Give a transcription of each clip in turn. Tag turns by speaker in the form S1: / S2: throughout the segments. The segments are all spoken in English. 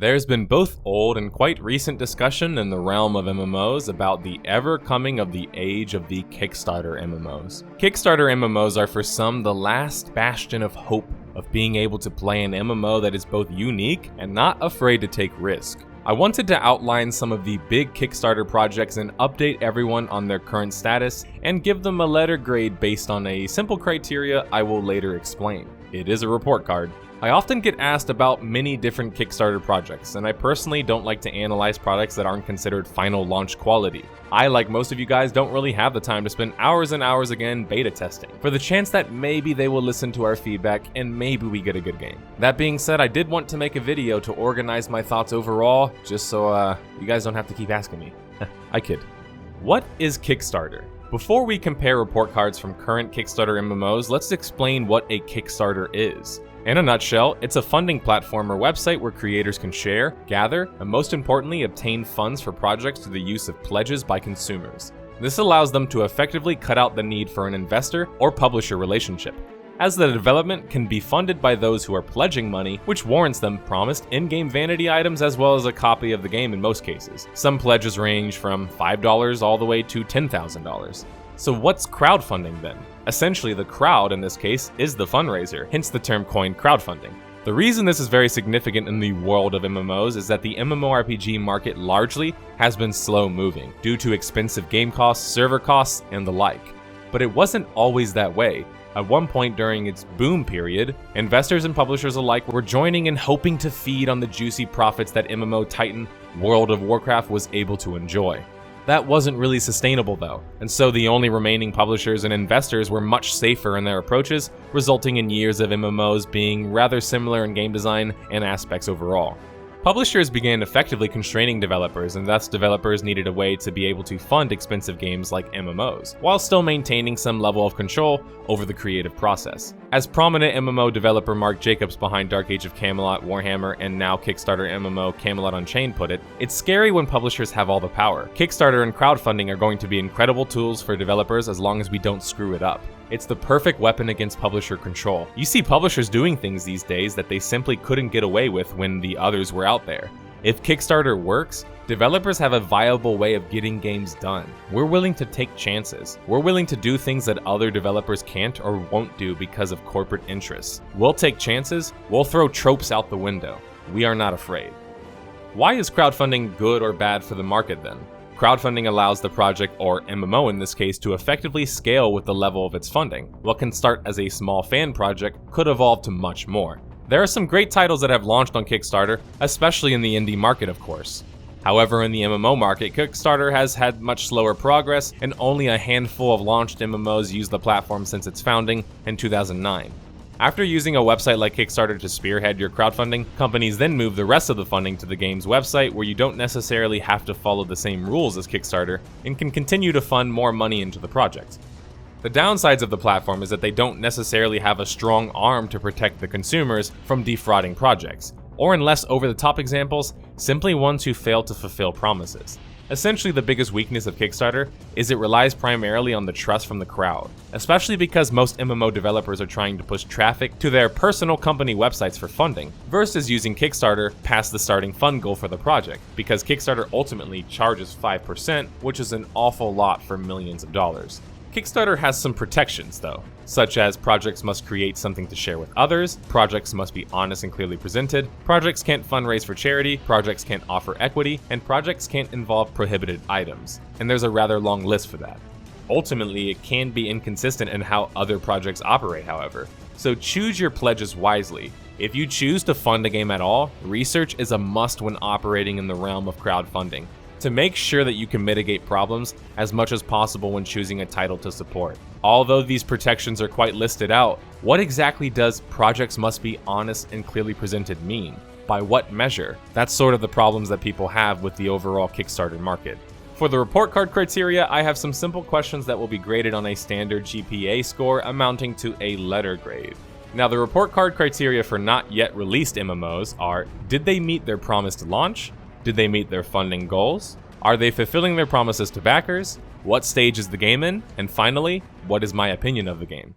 S1: There's been both old and quite recent discussion in the realm of MMOs about the ever coming of the age of the Kickstarter MMOs. Kickstarter MMOs are for some the last bastion of hope of being able to play an MMO that is both unique and not afraid to take risk. I wanted to outline some of the big Kickstarter projects and update everyone on their current status and give them a letter grade based on a simple criteria I will later explain. It is a report card. I often get asked about many different Kickstarter projects, and I personally don't like to analyze products that aren't considered final launch quality. I, like most of you guys, don't really have the time to spend hours and hours again beta testing, for the chance that maybe they will listen to our feedback and maybe we get a good game. That being said, I did want to make a video to organize my thoughts overall, just so you guys don't have to keep asking me. I kid. What is Kickstarter? Before we compare report cards from current Kickstarter MMOs, let's explain what a Kickstarter is. In a nutshell, it's a funding platform or website where creators can share, gather, and most importantly, obtain funds for projects through the use of pledges by consumers. This allows them to effectively cut out the need for an investor or publisher relationship, as the development can be funded by those who are pledging money, which warrants them promised in-game vanity items as well as a copy of the game in most cases. Some pledges range from $5 all the way to $10,000. So what's crowdfunding then? Essentially, the crowd in this case is the fundraiser, hence the term coined crowdfunding. The reason this is very significant in the world of MMOs is that the MMORPG market largely has been slow moving due to expensive game costs, server costs, and the like. But it wasn't always that way. At one point during its boom period, investors and publishers alike were joining and hoping to feed on the juicy profits that MMO titan World of Warcraft was able to enjoy. That wasn't really sustainable though, and so the only remaining publishers and investors were much safer in their approaches, resulting in years of MMOs being rather similar in game design and aspects overall. Publishers began effectively constraining developers, and thus developers needed a way to be able to fund expensive games like MMOs, while still maintaining some level of control over the creative process. As prominent MMO developer Mark Jacobs behind Dark Age of Camelot, Warhammer, and now Kickstarter MMO Camelot Unchained put it, it's scary when publishers have all the power. Kickstarter and crowdfunding are going to be incredible tools for developers as long as we don't screw it up. It's the perfect weapon against publisher control. You see publishers doing things these days that they simply couldn't get away with when the others were out there. If Kickstarter works, developers have a viable way of getting games done. We're willing to take chances. We're willing to do things that other developers can't or won't do because of corporate interests. We'll take chances. We'll throw tropes out the window. We are not afraid. Why is crowdfunding good or bad for the market then? Crowdfunding allows the project, or MMO in this case, to effectively scale with the level of its funding. What can start as a small fan project could evolve to much more. There are some great titles that have launched on Kickstarter, especially in the indie market of course. However, in the MMO market, Kickstarter has had much slower progress, and only a handful of launched MMOs use the platform since its founding in 2009. After using a website like Kickstarter to spearhead your crowdfunding, companies then move the rest of the funding to the game's website where you don't necessarily have to follow the same rules as Kickstarter and can continue to fund more money into the project. The downsides of the platform is that they don't necessarily have a strong arm to protect the consumers from defrauding projects, or in less over-the-top examples, simply ones who fail to fulfill promises. Essentially, the biggest weakness of Kickstarter is it relies primarily on the trust from the crowd, especially because most MMO developers are trying to push traffic to their personal company websites for funding, versus using Kickstarter past the starting fund goal for the project, because Kickstarter ultimately charges 5%, which is an awful lot for millions of dollars. Kickstarter has some protections though, such as projects must create something to share with others, projects must be honest and clearly presented, projects can't fundraise for charity, projects can't offer equity, and projects can't involve prohibited items. And there's a rather long list for that. Ultimately, it can be inconsistent in how other projects operate, however. So choose your pledges wisely. If you choose to fund a game at all, research is a must when operating in the realm of crowdfunding, to make sure that you can mitigate problems as much as possible when choosing a title to support. Although these protections are quite listed out, what exactly does projects must be honest and clearly presented mean? By what measure? That's sort of the problems that people have with the overall Kickstarter market. For the report card criteria, I have some simple questions that will be graded on a standard GPA score amounting to a letter grade. Now, the report card criteria for not yet released MMOs are: did they meet their promised launch? Did they meet their funding goals? Are they fulfilling their promises to backers? What stage is the game in? And finally, what is my opinion of the game?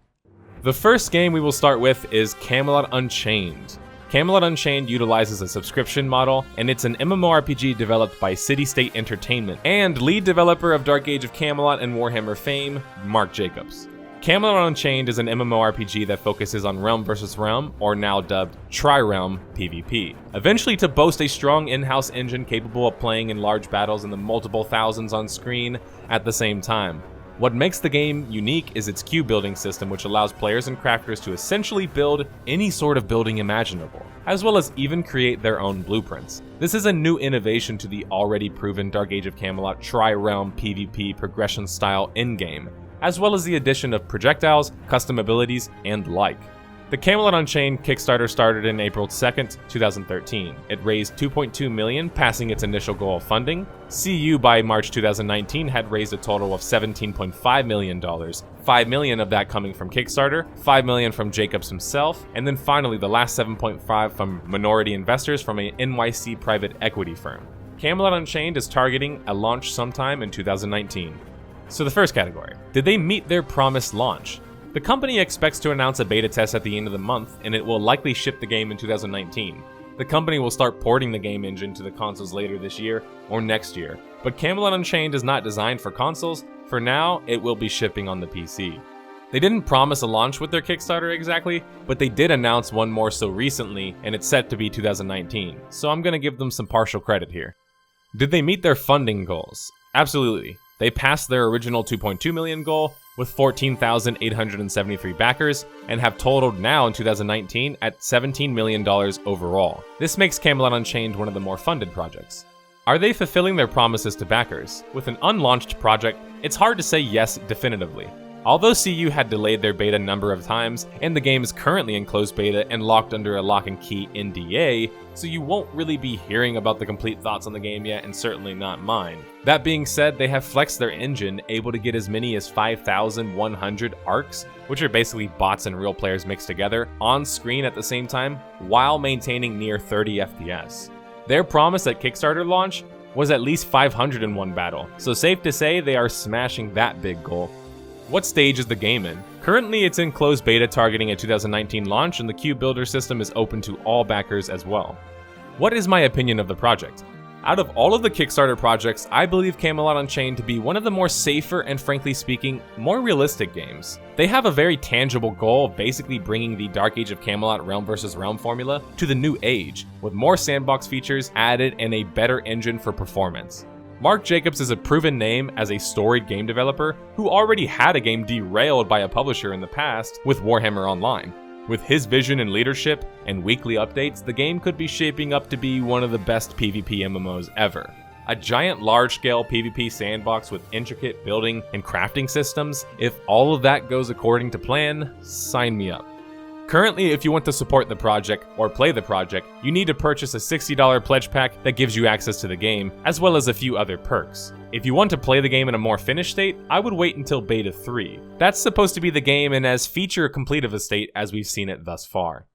S1: The first game we will start with is Camelot Unchained. Camelot Unchained utilizes a subscription model, and it's an MMORPG developed by City State Entertainment and lead developer of Dark Age of Camelot and Warhammer fame, Mark Jacobs. Camelot Unchained is an MMORPG that focuses on realm versus realm, or now dubbed Tri-Realm PvP, eventually to boast a strong in-house engine capable of playing in large battles in the multiple thousands on screen at the same time. What makes the game unique is its cube building system, which allows players and crafters to essentially build any sort of building imaginable, as well as even create their own blueprints. This is a new innovation to the already proven Dark Age of Camelot Tri-Realm PvP progression style in-game, as well as the addition of projectiles, custom abilities, and like. The Camelot Unchained Kickstarter started in April 2nd, 2013. It raised $2.2 million, passing its initial goal of funding. CU by March 2019 had raised a total of $17.5 million, $5 million of that coming from Kickstarter, $5 million from Jacobs himself, and then finally the last $7.5 from minority investors from a NYC private equity firm. Camelot Unchained is targeting a launch sometime in 2019. So the first category, did they meet their promised launch? The company expects to announce a beta test at the end of the month, and it will likely ship the game in 2019. The company will start porting the game engine to the consoles later this year or next year, but Camelot Unchained is not designed for consoles. For now, it will be shipping on the PC. They didn't promise a launch with their Kickstarter exactly, but they did announce one more so recently, and it's set to be 2019, so I'm gonna give them some partial credit here. Did they meet their funding goals? Absolutely. They passed their original $2.2 million goal with 14,873 backers and have totaled now in 2019 at $17 million overall. This makes Camelot Unchained one of the more funded projects. Are they fulfilling their promises to backers? With an unlaunched project, it's hard to say yes definitively. Although CU had delayed their beta a number of times, and the game is currently in closed beta and locked under a lock and key NDA, so you won't really be hearing about the complete thoughts on the game yet, and certainly not mine. That being said, they have flexed their engine, able to get as many as 5,100 arcs, which are basically bots and real players mixed together, on screen at the same time, while maintaining near 30 FPS. Their promise at Kickstarter launch was at least 501 battle, so safe to say they are smashing that big goal. What stage is the game in? Currently, it's in closed beta targeting a 2019 launch, and the cube builder system is open to all backers as well. What is my opinion of the project? Out of all of the Kickstarter projects, I believe Camelot Unchained to be one of the more safer and, frankly speaking, more realistic games. They have a very tangible goal of basically bringing the Dark Age of Camelot realm versus realm formula to the new age, with more sandbox features added and a better engine for performance. Mark Jacobs is a proven name as a storied game developer who already had a game derailed by a publisher in the past with Warhammer Online. With his vision and leadership and weekly updates, the game could be shaping up to be one of the best PvP MMOs ever. A giant large-scale PvP sandbox with intricate building and crafting systems. If all of that goes according to plan, sign me up. Currently, if you want to support the project or play the project, you need to purchase a $60 pledge pack that gives you access to the game, as well as a few other perks. If you want to play the game in a more finished state, I would wait until Beta 3. That's supposed to be the game in as feature-complete of a state as we've seen it thus far.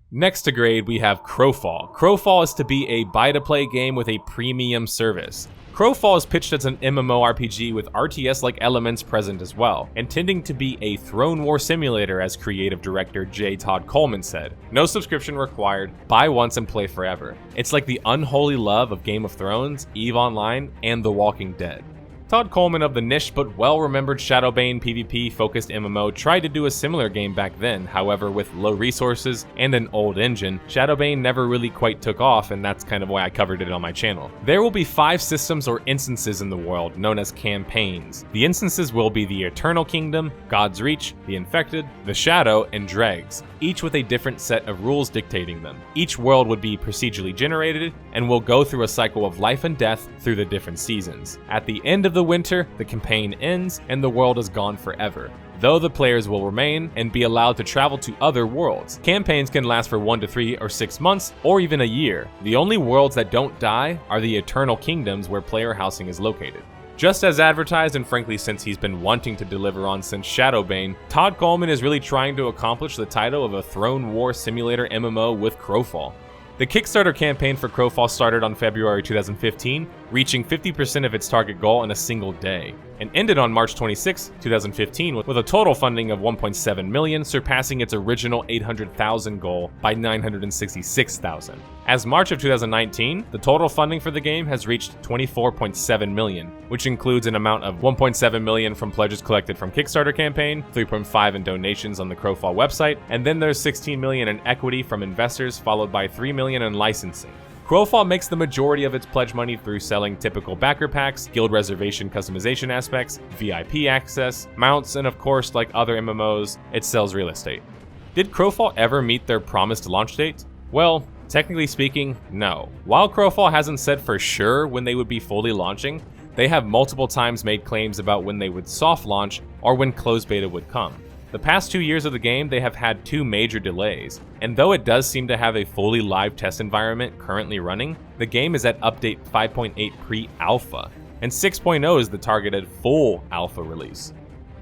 S1: Next to grade, we have Crowfall. Crowfall is to be a buy-to-play game with a premium service. Crowfall is pitched as an MMORPG with RTS-like elements present as well, intending to be a throne war simulator, as creative director J. Todd Coleman said. No subscription required, buy once and play forever. It's like the unholy love of Game of Thrones, EVE Online, and The Walking Dead. Todd Coleman of the niche but well-remembered Shadowbane PvP-focused MMO tried to do a similar game back then. However, with low resources and an old engine, Shadowbane never really quite took off, and that's kind of why I covered it on my channel. There will be 5 systems or instances in the world, known as campaigns. The instances will be the Eternal Kingdom, God's Reach, the Infected, the Shadow, and Dregs, each with a different set of rules dictating them. Each world would be procedurally generated and will go through a cycle of life and death through the different seasons. At the end of the winter, the campaign ends and the world is gone forever, though the players will remain and be allowed to travel to other worlds. Campaigns can last for 1 to 3 or 6 months, or even a year. The only worlds that don't die are the Eternal Kingdoms, where player housing is located. Just as advertised, and frankly since he's been wanting to deliver on since Shadowbane, Todd Coleman is really trying to accomplish the title of a throne war simulator MMO with Crowfall. The Kickstarter campaign for Crowfall started on February 2015 reaching 50% of its target goal in a single day, and ended on March 26, 2015 with a total funding of $1.7 million, surpassing its original $800,000 goal by $966,000. As March of 2019, the total funding for the game has reached $24.7 million, which includes an amount of $1.7 million from pledges collected from Kickstarter campaign, $3.5 million in donations on the Crowfall website, and then there's $16 million in equity from investors, followed by $3 million in licensing. Crowfall makes the majority of its pledge money through selling typical backer packs, guild reservation customization aspects, VIP access, mounts, and of course, like other MMOs, it sells real estate. Did Crowfall ever meet their promised launch date? Well, technically speaking, no. While Crowfall hasn't said for sure when they would be fully launching, they have multiple times made claims about when they would soft launch or when closed beta would come. The past 2 years of the game, they have had 2 major delays, and though it does seem to have a fully live test environment currently running, the game is at update 5.8 pre-alpha, and 6.0 is the targeted full alpha release.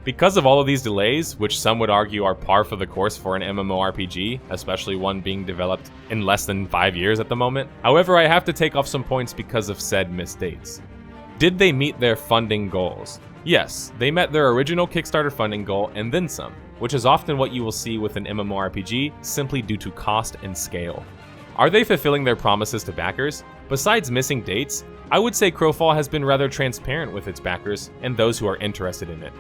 S1: Because of all of these delays, which some would argue are par for the course for an MMORPG, especially one being developed in less than 5 years at the moment, however, I have to take off some points because of said missed dates. Did they meet their funding goals? Yes, they met their original Kickstarter funding goal and then some, which is often what you will see with an MMORPG simply due to cost and scale. Are they fulfilling their promises to backers? Besides missing dates, I would say Crowfall has been rather transparent with its backers and those who are interested in it.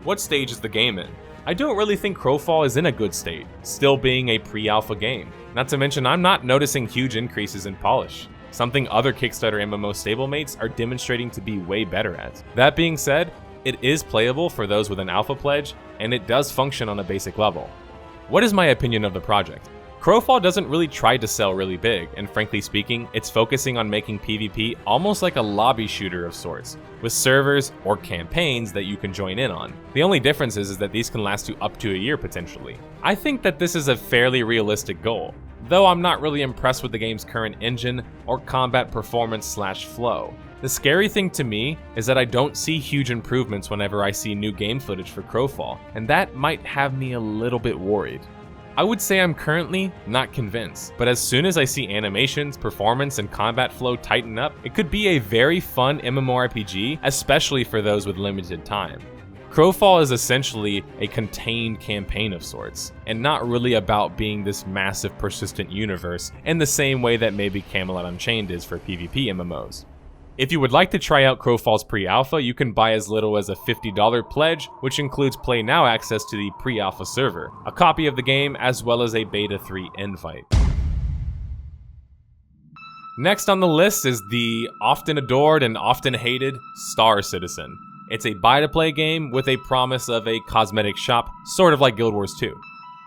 S1: What stage is the game in? I don't really think Crowfall is in a good state, still being a pre-alpha game. Not to mention I'm not noticing huge increases in polish, something other Kickstarter MMO stablemates are demonstrating to be way better at. That being said, it is playable for those with an alpha pledge, and it does function on a basic level. What is my opinion of the project? Crowfall doesn't really try to sell really big, and frankly speaking, it's focusing on making PvP almost like a lobby shooter of sorts, with servers or campaigns that you can join in on. The only difference is that these can last you up to a year potentially. I think that this is a fairly realistic goal, though I'm not really impressed with the game's current engine or combat performance/flow. The scary thing to me is that I don't see huge improvements whenever I see new game footage for Crowfall, and that might have me a little bit worried. I would say I'm currently not convinced, but as soon as I see animations, performance, and combat flow tighten up, it could be a very fun MMORPG, especially for those with limited time. Crowfall is essentially a contained campaign of sorts, and not really about being this massive persistent universe in the same way that maybe Camelot Unchained is for PvP MMOs. If you would like to try out Crowfall's pre-alpha, you can buy as little as a $50 pledge, which includes Play Now access to the pre-alpha server, a copy of the game, as well as a Beta 3 invite. Next on the list is the often adored and often hated Star Citizen. It's a buy-to-play game with a promise of a cosmetic shop, sort of like Guild Wars 2.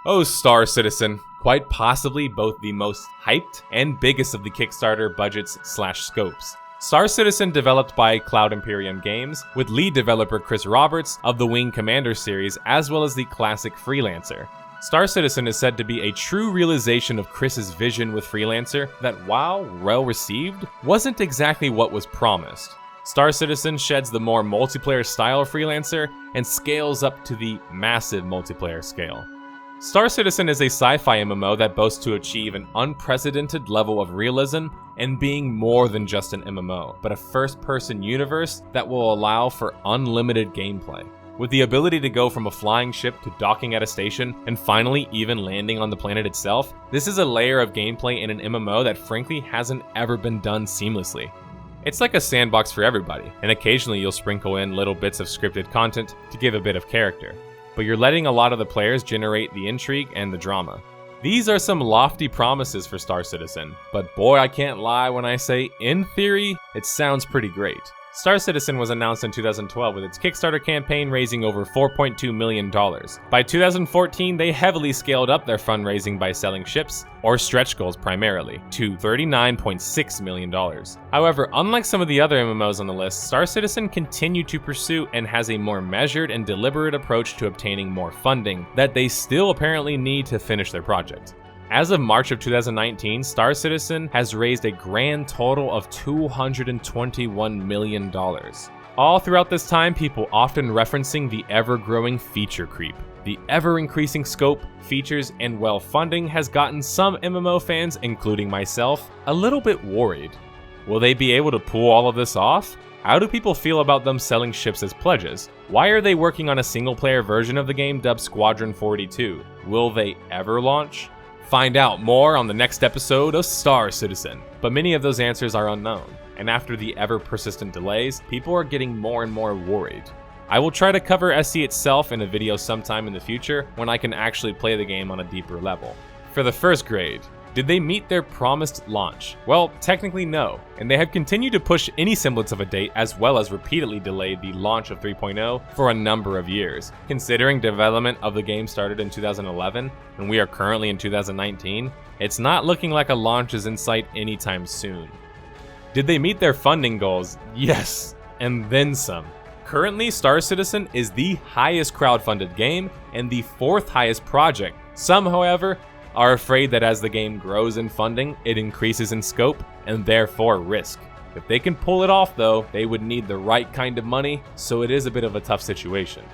S1: Oh, Star Citizen, quite possibly both the most hyped and biggest of the Kickstarter budgets/scopes. Star Citizen, developed by Cloud Imperium Games, with lead developer Chris Roberts of the Wing Commander series, as well as the classic Freelancer. Star Citizen is said to be a true realization of Chris's vision with Freelancer that, while well received, wasn't exactly what was promised. Star Citizen sheds the more multiplayer style of Freelancer and scales up to the massive multiplayer scale. Star Citizen is a sci-fi MMO that boasts to achieve an unprecedented level of realism and being more than just an MMO, but a first-person universe that will allow for unlimited gameplay. With the ability to go from a flying ship to docking at a station and finally even landing on the planet itself, this is a layer of gameplay in an MMO that frankly hasn't ever been done seamlessly. It's like a sandbox for everybody, and occasionally you'll sprinkle in little bits of scripted content to give a bit of character, but you're letting a lot of the players generate the intrigue and the drama. These are some lofty promises for Star Citizen, but boy, I can't lie when I say, in theory, it sounds pretty great. Star Citizen was announced in 2012 with its Kickstarter campaign raising over $4.2 million. By 2014, they heavily scaled up their fundraising by selling ships, or stretch goals primarily, to $39.6 million. However, unlike some of the other MMOs on the list, Star Citizen continued to pursue and has a more measured and deliberate approach to obtaining more funding that they still apparently need to finish their project. As of March of 2019, Star Citizen has raised a grand total of $221 million. All throughout this time, people often referencing the ever-growing feature creep. The ever-increasing scope, features, and funding has gotten some MMO fans, including myself, a little bit worried. Will they be able to pull all of this off? How do people feel about them selling ships as pledges? Why are they working on a single-player version of the game dubbed Squadron 42? Will they ever launch? Find out more on the next episode of Star Citizen, but many of those answers are unknown, and after the ever-persistent delays, people are getting more and more worried. I will try to cover SC itself in a video sometime in the future when I can actually play the game on a deeper level. For the first grade, did they meet their promised launch? Well, technically no, and they have continued to push any semblance of a date as well as repeatedly delayed the launch of 3.0 for a number of years. Considering development of the game started in 2011 and we are currently in 2019, it's not looking like a launch is in sight anytime soon. Did they meet their funding goals? Yes, and then some. Currently, Star Citizen is the highest crowdfunded game and the 4th highest project. Some, however, are afraid that as the game grows in funding, it increases in scope and therefore risk. If they can pull it off though, they would need the right kind of money, so it is a bit of a tough situation.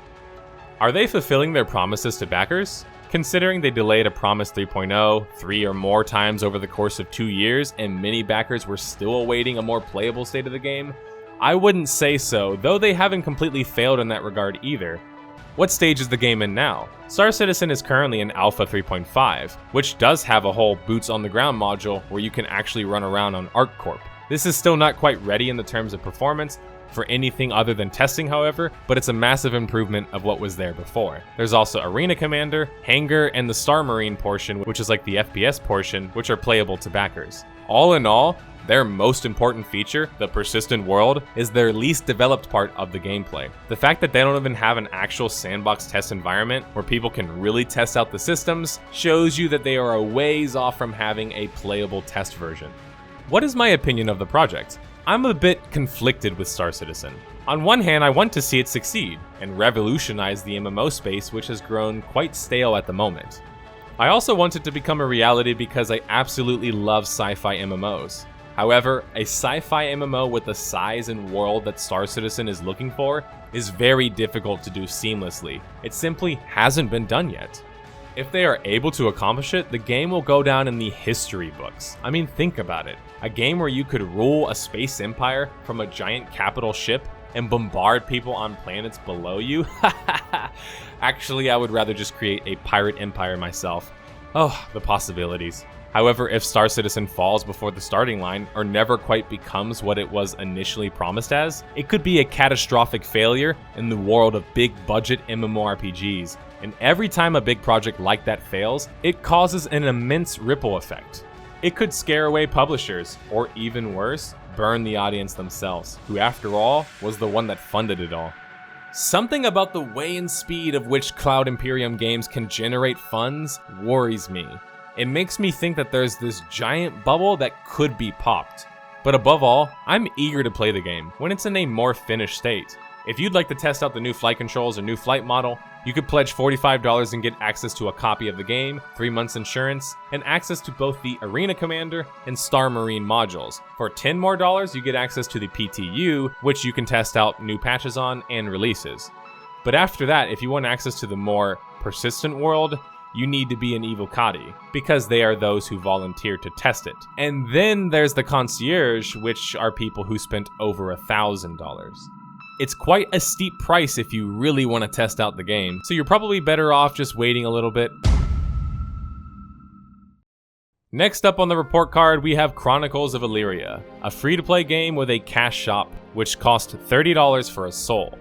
S1: Are they fulfilling their promises to backers? Considering they delayed a promised 3.0 3 or more times over the course of 2 years and many backers were still awaiting a more playable state of the game, I wouldn't say so, though they haven't completely failed in that regard either. What stage is the game in now? Star Citizen is currently in Alpha 3.5, which does have a whole boots on the ground module where you can actually run around on ArcCorp. This is still not quite ready in the terms of performance for anything other than testing, however, but it's a massive improvement of what was there before. There's also Arena Commander, Hangar, and the Star Marine portion, which is like the FPS portion, which are playable to backers. All in all, their most important feature, the persistent world, is their least developed part of the gameplay. The fact that they don't even have an actual sandbox test environment where people can really test out the systems shows you that they are a ways off from having a playable test version. What is my opinion of the project? I'm a bit conflicted with Star Citizen. On one hand, I want to see it succeed and revolutionize the MMO space, which has grown quite stale at the moment. I also want it to become a reality because I absolutely love sci-fi MMOs. However, a sci-fi MMO with the size and world that Star Citizen is looking for is very difficult to do seamlessly. It simply hasn't been done yet. If they are able to accomplish it, the game will go down in the history books. I mean, think about it. A game where you could rule a space empire from a giant capital ship and bombard people on planets below you? Actually, I would rather just create a pirate empire myself. Oh, the possibilities. However, if Star Citizen falls before the starting line or never quite becomes what it was initially promised as, it could be a catastrophic failure in the world of big budget MMORPGs. And every time a big project like that fails, it causes an immense ripple effect. It could scare away publishers, or even worse, burn the audience themselves, who after all, was the one that funded it all. Something about the way and speed of which Cloud Imperium games can generate funds worries me. It makes me think that there's this giant bubble that could be popped. But above all, I'm eager to play the game when it's in a more finished state. If you'd like to test out the new flight controls or new flight model, you could pledge $45 and get access to a copy of the game, 3 months insurance, and access to both the Arena Commander and Star Marine modules. For $10 more, you get access to the PTU, which you can test out new patches on and releases. But after that, if you want access to the more persistent world, you need to be an Evocati, because they are those who volunteer to test it. And then there's the concierge, which are people who spent over $1,000. It's quite a steep price if you really want to test out the game, so you're probably better off just waiting a little bit. Next up on the report card, we have Chronicles of Elyria, a free-to-play game with a cash shop, which cost $30 for a soul.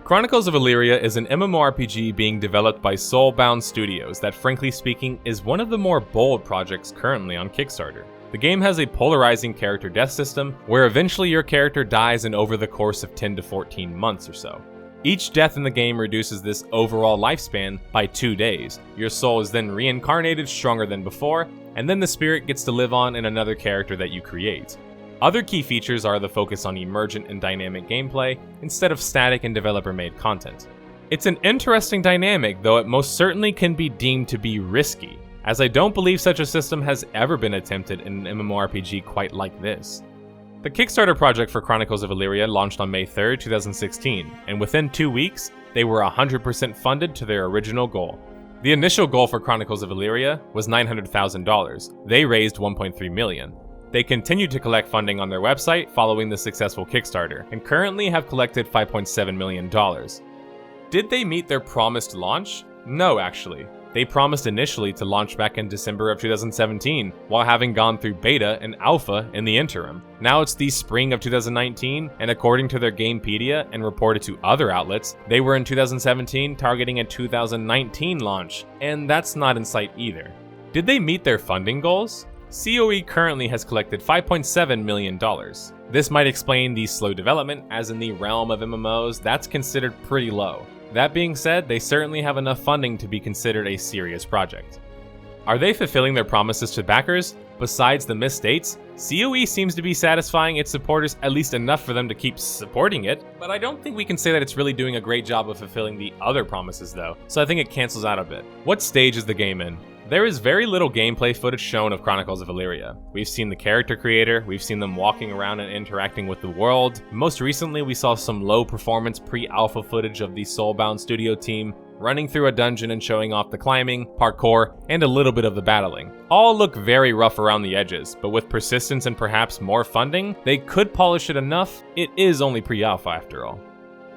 S1: Chronicles of Elyria is an MMORPG being developed by Soulbound Studios that, frankly speaking, is one of the more bold projects currently on Kickstarter. The game has a polarizing character death system, where eventually your character dies in over the course of 10 to 14 months or so. Each death in the game reduces this overall lifespan by 2 days. Your soul is then reincarnated stronger than before, and then the spirit gets to live on in another character that you create. Other key features are the focus on emergent and dynamic gameplay instead of static and developer-made content. It's an interesting dynamic, though it most certainly can be deemed to be risky, as I don't believe such a system has ever been attempted in an MMORPG quite like this. The Kickstarter project for Chronicles of Elyria launched on May 3rd, 2016, and within 2 weeks, they were 100% funded to their original goal. The initial goal for Chronicles of Elyria was $900,000. They raised $1.3 million. They continued to collect funding on their website following the successful Kickstarter, and currently have collected $5.7 million. Did they meet their promised launch? No, actually. They promised initially to launch back in December of 2017, while having gone through beta and alpha in the interim. Now it's the spring of 2019, and according to their Gamepedia and reported to other outlets, they were in 2017 targeting a 2019 launch, and that's not in sight either. Did they meet their funding goals? COE currently has collected $5.7 million. This might explain the slow development, as in the realm of MMOs, that's considered pretty low. That being said, they certainly have enough funding to be considered a serious project. Are they fulfilling their promises to backers? Besides the missed dates, COE seems to be satisfying its supporters at least enough for them to keep supporting it, but I don't think we can say that it's really doing a great job of fulfilling the other promises though, so I think it cancels out a bit. What stage is the game in? There is very little gameplay footage shown of Chronicles of Elyria. We've seen the character creator, we've seen them walking around and interacting with the world. Most recently, we saw some low-performance pre-alpha footage of the Soulbound studio team running through a dungeon and showing off the climbing, parkour, and a little bit of the battling. All look very rough around the edges, but with persistence and perhaps more funding, they could polish it enough. It is only pre-alpha after all.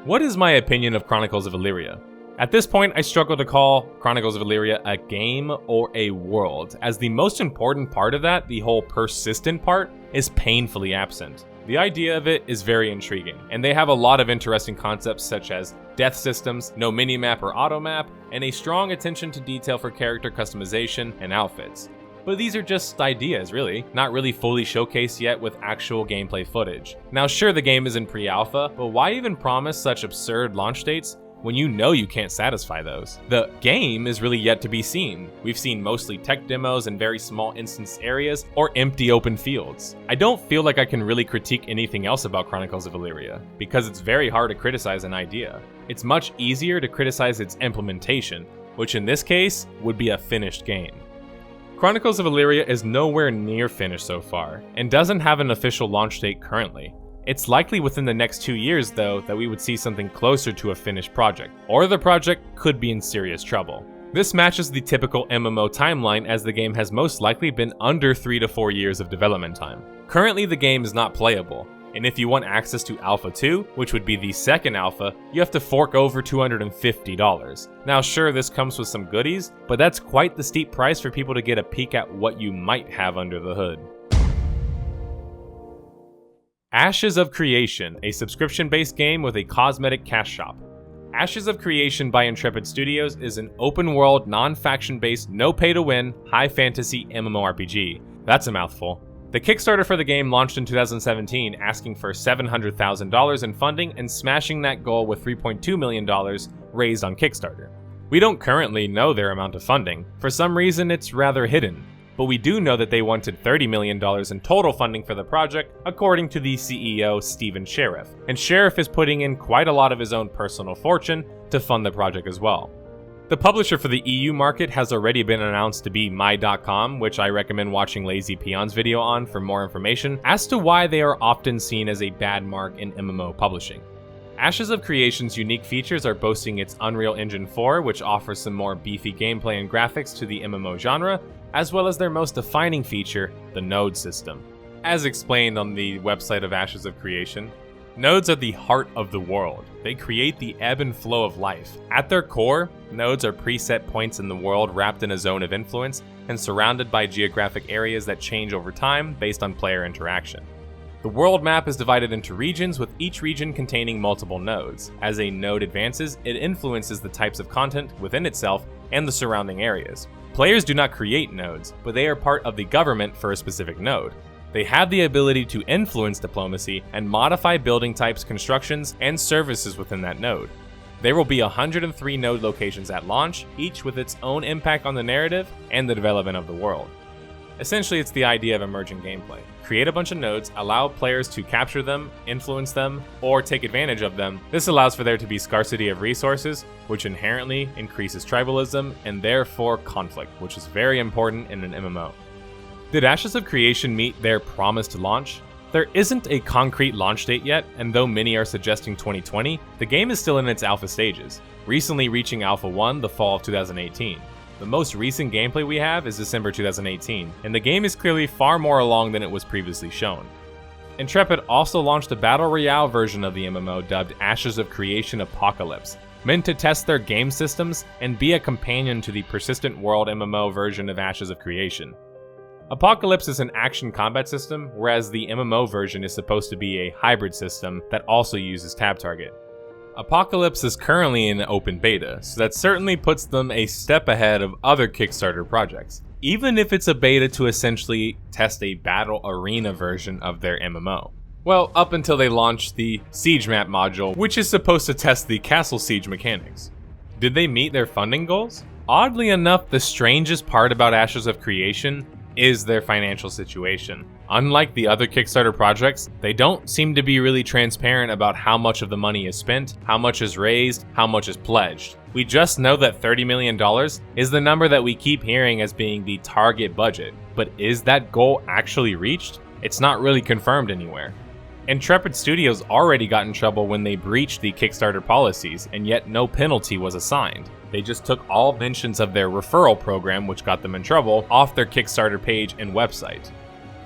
S1: What is my opinion of Chronicles of Elyria? At this point, I struggle to call Chronicles of Elyria a game or a world, as the most important part of that, the whole persistent part, is painfully absent. The idea of it is very intriguing, and they have a lot of interesting concepts such as death systems, no minimap or automap, and a strong attention to detail for character customization and outfits. But these are just ideas, really, not really fully showcased yet with actual gameplay footage. Now sure, the game is in pre-alpha, but why even promise such absurd launch dates when you know you can't satisfy those? The game is really yet to be seen. We've seen mostly tech demos in very small instance areas or empty open fields. I don't feel like I can really critique anything else about Chronicles of Elyria, because it's very hard to criticize an idea. It's much easier to criticize its implementation, which in this case would be a finished game. Chronicles of Elyria is nowhere near finished so far, and doesn't have an official launch date currently. It's likely within the next 2 years, though, that we would see something closer to a finished project, or the project could be in serious trouble. This matches the typical MMO timeline, as the game has most likely been under 3 to 4 years of development time. Currently, the game is not playable, and if you want access to Alpha 2, which would be the second alpha, you have to fork over $250. Now sure, this comes with some goodies, but that's quite the steep price for people to get a peek at what you might have under the hood. Ashes of Creation, a subscription-based game with a cosmetic cash shop. Ashes of Creation by Intrepid Studios is an open-world, non-faction-based, no-pay-to-win, high-fantasy MMORPG. That's a mouthful. The Kickstarter for the game launched in 2017, asking for $700,000 in funding and smashing that goal with $3.2 million raised on Kickstarter. We don't currently know their amount of funding. For some reason, it's rather hidden. But we do know that they wanted $30 million in total funding for the project, according to the CEO, Stephen Sheriff. And Sheriff is putting in quite a lot of his own personal fortune to fund the project as well. The publisher for the EU market has already been announced to be My.com, which I recommend watching Lazy Peon's video on for more information as to why they are often seen as a bad mark in MMO publishing. Ashes of Creation's unique features are boasting its Unreal Engine 4, which offers some more beefy gameplay and graphics to the MMO genre, as well as their most defining feature, the node system. As explained on the website of Ashes of Creation, nodes are the heart of the world. They create the ebb and flow of life. At their core, nodes are preset points in the world wrapped in a zone of influence and surrounded by geographic areas that change over time based on player interaction. The world map is divided into regions, with each region containing multiple nodes. As a node advances, it influences the types of content within itself and the surrounding areas. Players do not create nodes, but they are part of the government for a specific node. They have the ability to influence diplomacy and modify building types, constructions, and services within that node. There will be 103 node locations at launch, each with its own impact on the narrative and the development of the world. Essentially, it's the idea of emergent gameplay. Create a bunch of nodes, allow players to capture them, influence them, or take advantage of them. This allows for there to be scarcity of resources, which inherently increases tribalism and therefore conflict, which is very important in an MMO. Did Ashes of Creation meet their promised launch? There isn't a concrete launch date yet, and though many are suggesting 2020, the game is still in its alpha stages, recently reaching Alpha 1 the fall of 2018. The most recent gameplay we have is December 2018, and the game is clearly far more along than it was previously shown. Intrepid also launched a Battle Royale version of the MMO dubbed Ashes of Creation Apocalypse, meant to test their game systems and be a companion to the Persistent World MMO version of Ashes of Creation. Apocalypse is an action combat system, whereas the MMO version is supposed to be a hybrid system that also uses tab target. Apocalypse is currently in open beta, so that certainly puts them a step ahead of other Kickstarter projects, even if it's a beta to essentially test a battle arena version of their MMO. Well, up until they launched the Siege Map module, which is supposed to test the castle siege mechanics. Did they meet their funding goals? Oddly enough, the strangest part about Ashes of Creation is their financial situation. Unlike the other Kickstarter projects, they don't seem to be really transparent about how much of the money is spent, how much is raised, how much is pledged. We just know that $30 million is the number that we keep hearing as being the target budget, but is that goal actually reached? It's not really confirmed anywhere. Intrepid Studios already got in trouble when they breached the Kickstarter policies, and yet no penalty was assigned. They just took all mentions of their referral program, which got them in trouble, off their Kickstarter page and website.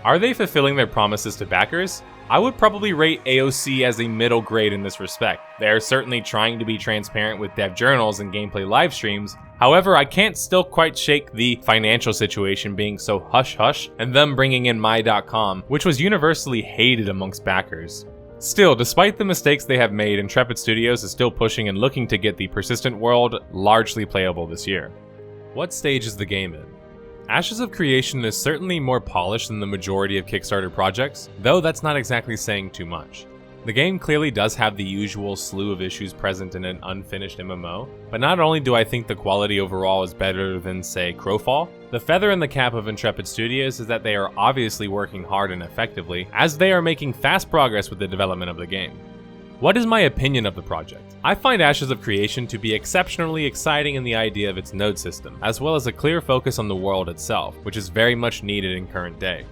S1: Are they fulfilling their promises to backers? I would probably rate AOC as a middle grade in this respect. They are certainly trying to be transparent with dev journals and gameplay live streams. However, I can't still quite shake the financial situation being so hush-hush and them bringing in My.com, which was universally hated amongst backers. Still, despite the mistakes they have made, Intrepid Studios is still pushing and looking to get the Persistent World largely playable this year. What stage is the game in? Ashes of Creation is certainly more polished than the majority of Kickstarter projects, though that's not exactly saying too much. The game clearly does have the usual slew of issues present in an unfinished MMO, but not only do I think the quality overall is better than, say, Crowfall, the feather in the cap of Intrepid Studios is that they are obviously working hard and effectively, as they are making fast progress with the development of the game. What is my opinion of the project? I find Ashes of Creation to be exceptionally exciting in the idea of its node system, as well as a clear focus on the world itself, which is very much needed in current day.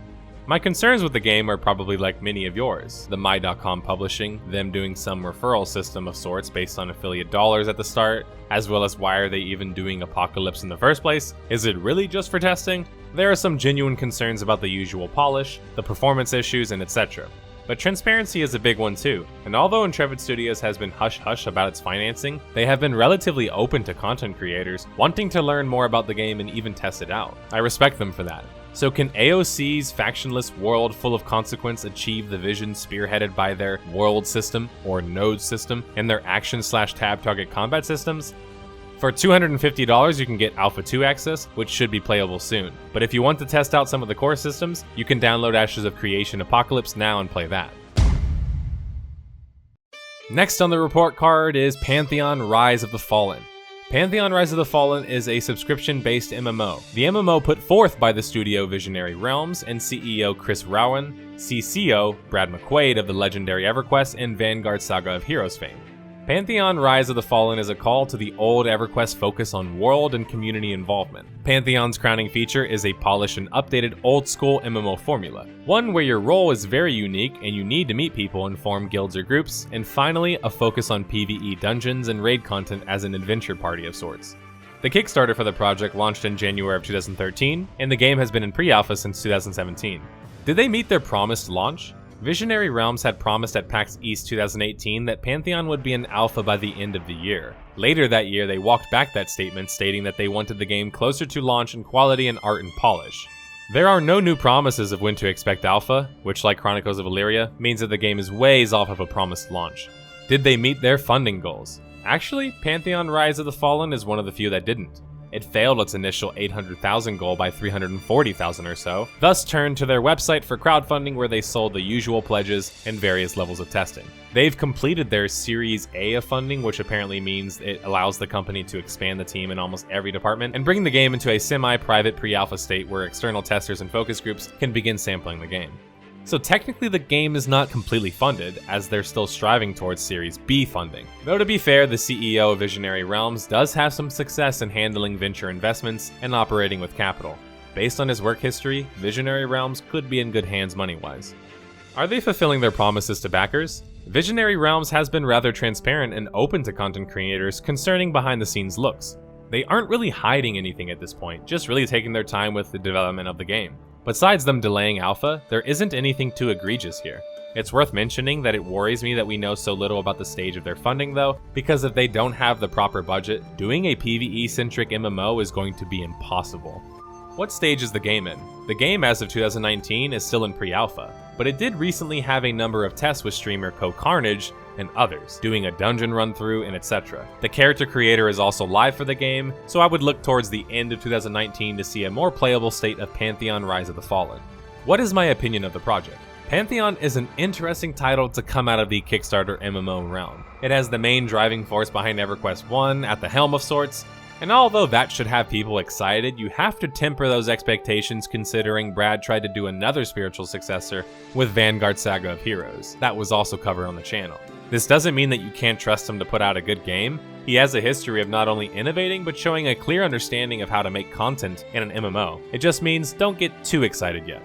S1: My concerns with the game are probably like many of yours. The My.com publishing, them doing some referral system of sorts based on affiliate dollars at the start, as well as why are they even doing Apocalypse in the first place? Is it really just for testing? There are some genuine concerns about the usual polish, the performance issues, and etc. But transparency is a big one too, and although Intrepid Studios has been hush-hush about its financing, they have been relatively open to content creators wanting to learn more about the game and even test it out. I respect them for that. So can AOC's factionless world full of consequence achieve the vision spearheaded by their world system, or node system, and their action/tab target combat systems? For $250 you can get Alpha 2 access, which should be playable soon. But if you want to test out some of the core systems, you can download Ashes of Creation Apocalypse now and play that. Next on the report card is Pantheon Rise of the Fallen. Pantheon Rise of the Fallen is a subscription-based MMO. The MMO put forth by the studio Visionary Realms and CEO Chris Rowan, CCO Brad McQuaid of the legendary EverQuest and Vanguard Saga of Heroes fame. Pantheon Rise of the Fallen is a call to the old EverQuest focus on world and community involvement. Pantheon's crowning feature is a polished and updated old-school MMO formula, one where your role is very unique and you need to meet people and form guilds or groups, and finally, a focus on PvE dungeons and raid content as an adventure party of sorts. The Kickstarter for the project launched in January of 2013, and the game has been in pre-alpha since 2017. Did they meet their promised launch? Visionary Realms had promised at PAX East 2018 that Pantheon would be an alpha by the end of the year. Later that year, they walked back that statement, stating that they wanted the game closer to launch in quality and art and polish. There are no new promises of when to expect alpha, which, like Chronicles of Elyria, means that the game is ways off of a promised launch. Did they meet their funding goals? Actually, Pantheon Rise of the Fallen is one of the few that didn't. It failed its initial 800,000 goal by 340,000 or so, thus turned to their website for crowdfunding where they sold the usual pledges and various levels of testing. They've completed their Series A of funding, which apparently means it allows the company to expand the team in almost every department and bring the game into a semi-private pre-alpha state where external testers and focus groups can begin sampling the game. So technically the game is not completely funded, as they're still striving towards Series B funding. Though to be fair, the CEO of Visionary Realms does have some success in handling venture investments and operating with capital. Based on his work history, Visionary Realms could be in good hands money-wise. Are they fulfilling their promises to backers? Visionary Realms has been rather transparent and open to content creators concerning behind-the-scenes looks. They aren't really hiding anything at this point, just really taking their time with the development of the game. Besides them delaying alpha, there isn't anything too egregious here. It's worth mentioning that it worries me that we know so little about the stage of their funding though, because if they don't have the proper budget, doing a PvE-centric MMO is going to be impossible. What stage is the game in? The game as of 2019 is still in pre-alpha, but it did recently have a number of tests with streamer Carnage and others, doing a dungeon run-through and etc. The character creator is also live for the game, so I would look towards the end of 2019 to see a more playable state of Pantheon Rise of the Fallen. What is my opinion of the project? Pantheon is an interesting title to come out of the Kickstarter MMO realm. It has the main driving force behind EverQuest 1 at the helm of sorts, and although that should have people excited, you have to temper those expectations considering Brad tried to do another spiritual successor with Vanguard Saga of Heroes. That was also covered on the channel. This doesn't mean that you can't trust him to put out a good game. He has a history of not only innovating, but showing a clear understanding of how to make content in an MMO. It just means don't get too excited yet.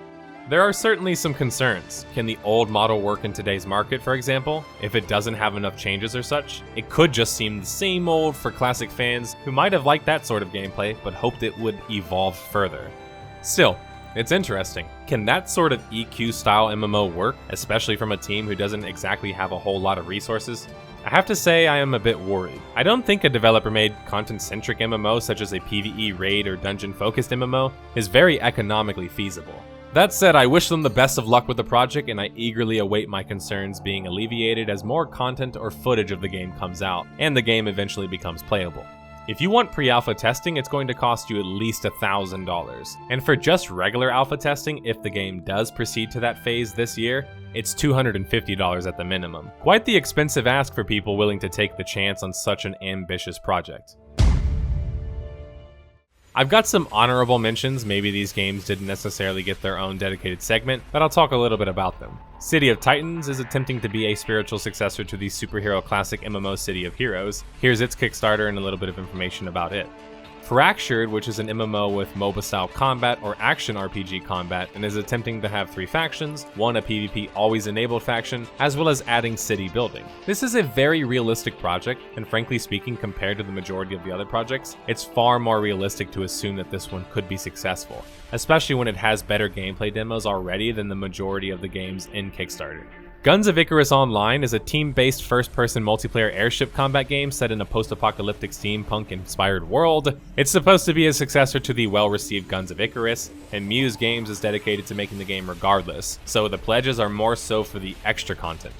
S1: There are certainly some concerns. Can the old model work in today's market, for example? If it doesn't have enough changes or such, it could just seem the same old for classic fans who might have liked that sort of gameplay, but hoped it would evolve further. Still, it's interesting. Can that sort of EQ-style MMO work, especially from a team who doesn't exactly have a whole lot of resources? I have to say I am a bit worried. I don't think a developer-made content-centric MMO such as a PvE raid or dungeon-focused MMO is very economically feasible. That said, I wish them the best of luck with the project, and I eagerly await my concerns being alleviated as more content or footage of the game comes out, and the game eventually becomes playable. If you want pre-alpha testing, it's going to cost you at least $1,000. And for just regular alpha testing, if the game does proceed to that phase this year, it's $250 at the minimum. Quite the expensive ask for people willing to take the chance on such an ambitious project. I've got some honorable mentions. Maybe these games didn't necessarily get their own dedicated segment, but I'll talk a little bit about them. City of Titans is attempting to be a spiritual successor to the superhero classic MMO City of Heroes. Here's its Kickstarter and a little bit of information about it. Fractured, which is an MMO with MOBA-style combat or action RPG combat, and is attempting to have 3 factions, one a PvP always enabled faction, as well as adding city building. This is a very realistic project, and frankly speaking, compared to the majority of the other projects, it's far more realistic to assume that this one could be successful, especially when it has better gameplay demos already than the majority of the games in Kickstarter. Guns of Icarus Online is a team-based first-person multiplayer airship combat game set in a post-apocalyptic steampunk-inspired world. It's supposed to be a successor to the well-received Guns of Icarus, and Muse Games is dedicated to making the game regardless, so the pledges are more so for the extra content.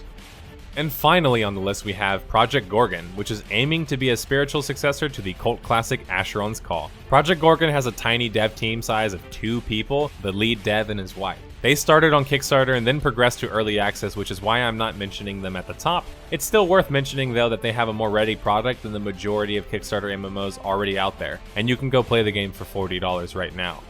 S1: And finally on the list we have Project Gorgon, which is aiming to be a spiritual successor to the cult classic Asheron's Call. Project Gorgon has a tiny dev team size of 2 people, the lead dev and his wife. They started on Kickstarter and then progressed to early access, which is why I'm not mentioning them at the top. It's still worth mentioning though that they have a more ready product than the majority of Kickstarter MMOs already out there, and you can go play the game for $40 right now.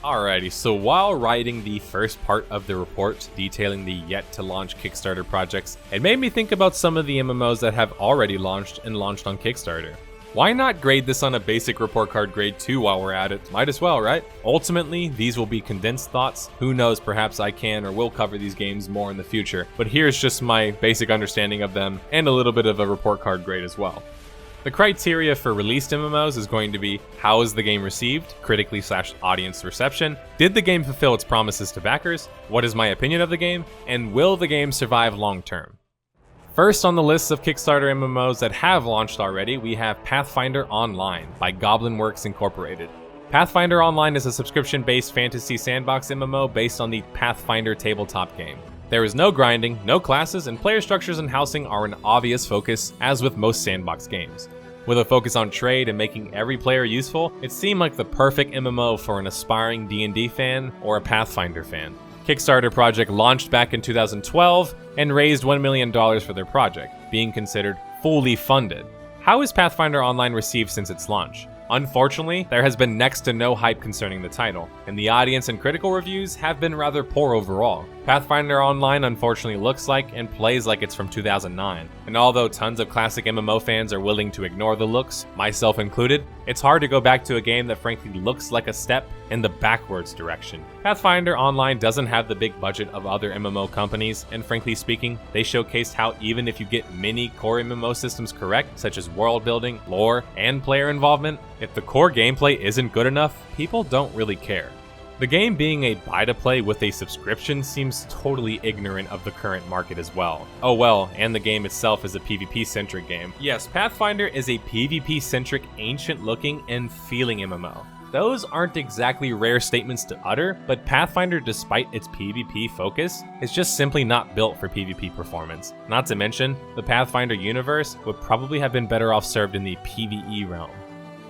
S1: Alrighty, so while writing the first part of the report detailing the yet-to-launch Kickstarter projects, it made me think about some of the MMOs that have already launched and launched on Kickstarter. Why not grade this on a basic report card grade 2 while we're at it? Might as well, right? Ultimately, these will be condensed thoughts. Who knows, perhaps I can or will cover these games more in the future, but here's just my basic understanding of them and a little bit of a report card grade as well. The criteria for released MMOs is going to be: how is the game received, critically/audience reception, did the game fulfill its promises to backers, what is my opinion of the game, and will the game survive long term. First on the list of Kickstarter MMOs that have launched already, we have Pathfinder Online by Goblin Works Incorporated. Pathfinder Online is a subscription-based fantasy sandbox MMO based on the Pathfinder tabletop game. There is no grinding, no classes, and player structures and housing are an obvious focus, as with most sandbox games. With a focus on trade and making every player useful, it seemed like the perfect MMO for an aspiring D&D fan or a Pathfinder fan. Kickstarter project launched back in 2012 and raised $1 million for their project, being considered fully funded. How is Pathfinder Online received since its launch? Unfortunately, there has been next to no hype concerning the title, and the audience and critical reviews have been rather poor overall. Pathfinder Online unfortunately looks like and plays like it's from 2009, and although tons of classic MMO fans are willing to ignore the looks, myself included, it's hard to go back to a game that frankly looks like a step in the backwards direction. Pathfinder Online doesn't have the big budget of other MMO companies, and frankly speaking, they showcased how even if you get many core MMO systems correct, such as world building, lore, and player involvement, if the core gameplay isn't good enough, people don't really care. The game being a buy-to-play with a subscription seems totally ignorant of the current market as well. Oh well, and the game itself is a PvP-centric game. Yes, Pathfinder is a PvP-centric, ancient-looking and feeling MMO. Those aren't exactly rare statements to utter, but Pathfinder, despite its PvP focus, is just simply not built for PvP performance. Not to mention, the Pathfinder universe would probably have been better off served in the PvE realm.